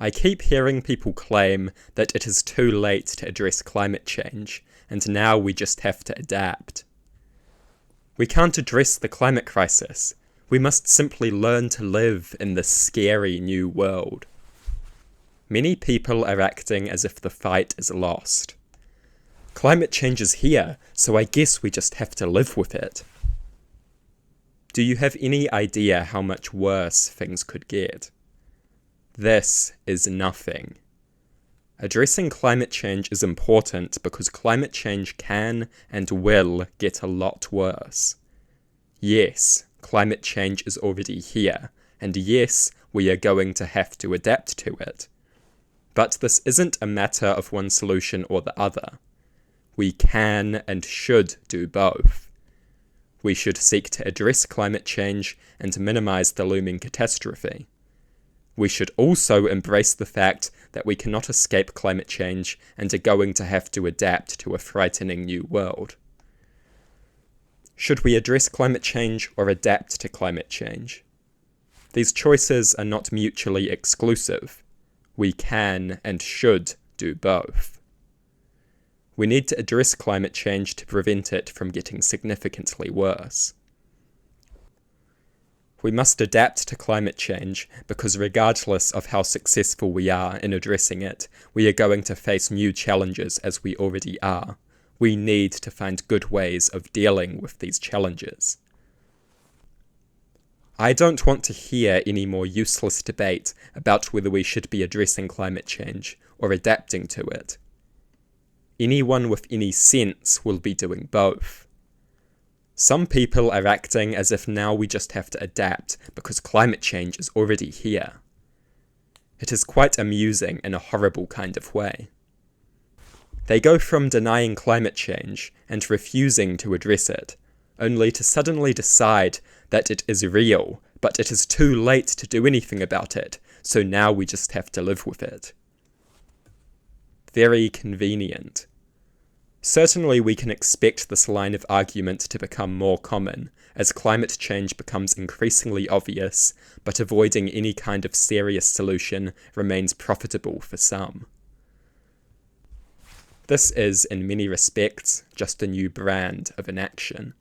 I keep hearing people claim that it is too late to address climate change, and now we just have to adapt. We can't address the climate crisis. We must simply learn to live in this scary new world. Many people are acting as if the fight is lost. Climate change is here, so I guess we just have to live with it. Do you have any idea how much worse things could get? This is nothing. Addressing climate change is important because climate change can and will get a lot worse. Yes, climate change is already here, and yes, we are going to have to adapt to it. But this isn't a matter of one solution or the other. We can and should do both. We should seek to address climate change and minimize the looming catastrophe. We should also embrace the fact that we cannot escape climate change and are going to have to adapt to a frightening new world. Should we address climate change or adapt to climate change? These choices are not mutually exclusive. We can and should do both. We need to address climate change to prevent it from getting significantly worse. We must adapt to climate change because regardless of how successful we are in addressing it, we are going to face new challenges as we already are. We need to find good ways of dealing with these challenges. I don't want to hear any more useless debate about whether we should be addressing climate change or adapting to it. Anyone with any sense will be doing both. Some people are acting as if now we just have to adapt because climate change is already here. It is quite amusing in a horrible kind of way. They go from denying climate change and refusing to address it, only to suddenly decide that it is real, but it is too late to do anything about it, so now we just have to live with it. Very convenient. Certainly we can expect this line of argument to become more common, as climate change becomes increasingly obvious, but avoiding any kind of serious solution remains profitable for some. This is, in many respects, just a new brand of inaction.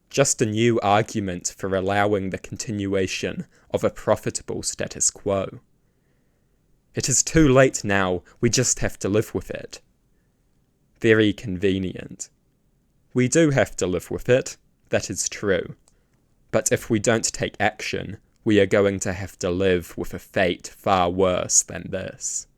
Just a new argument for allowing the continuation of a profitable status quo. It is too late now, we just have to live with it. Very convenient. We do have to live with it, that is true. But if we don't take action, we are going to have to live with a fate far worse than this.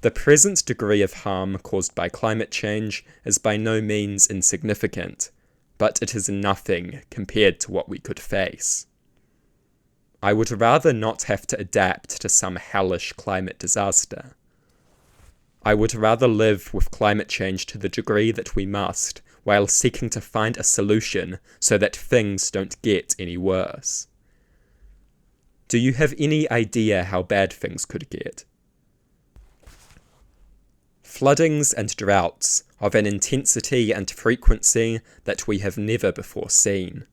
The present degree of harm caused by climate change is by no means insignificant, but it is nothing compared to what we could face. I would rather not have to adapt to some hellish climate disaster. I would rather live with climate change to the degree that we must, while seeking to find a solution so that things don't get any worse. Do you have any idea how bad things could get? Floodings and droughts of an intensity and frequency that we have never before seen.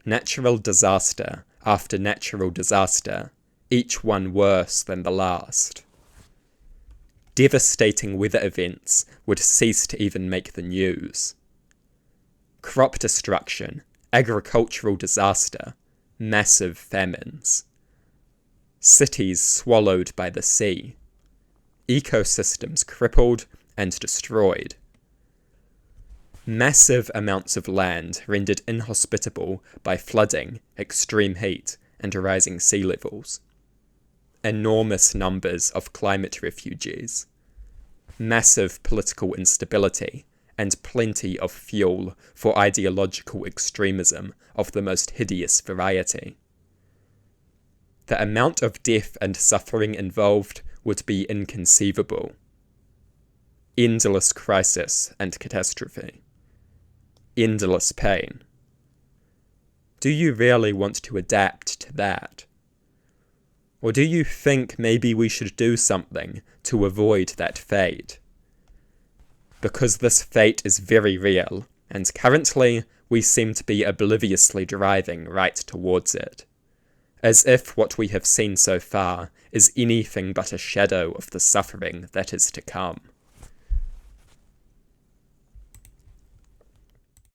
Natural disaster after natural disaster, each one worse than the last. Devastating weather events would cease to even make the news. Crop destruction, agricultural disaster, massive famines. Cities swallowed by the sea. Ecosystems crippled and destroyed. Massive amounts of land rendered inhospitable by flooding, extreme heat, and rising sea levels. Enormous numbers of climate refugees. Massive political instability, and plenty of fuel for ideological extremism of the most hideous variety. The amount of death and suffering involved would be inconceivable. Endless crisis and catastrophe. Endless pain. Do you really want to adapt to that? Or do you think maybe we should do something to avoid that fate? Because this fate is very real, and currently we seem to be obliviously driving right towards it. as if what we have seen so far is anything but a shadow of the suffering that is to come.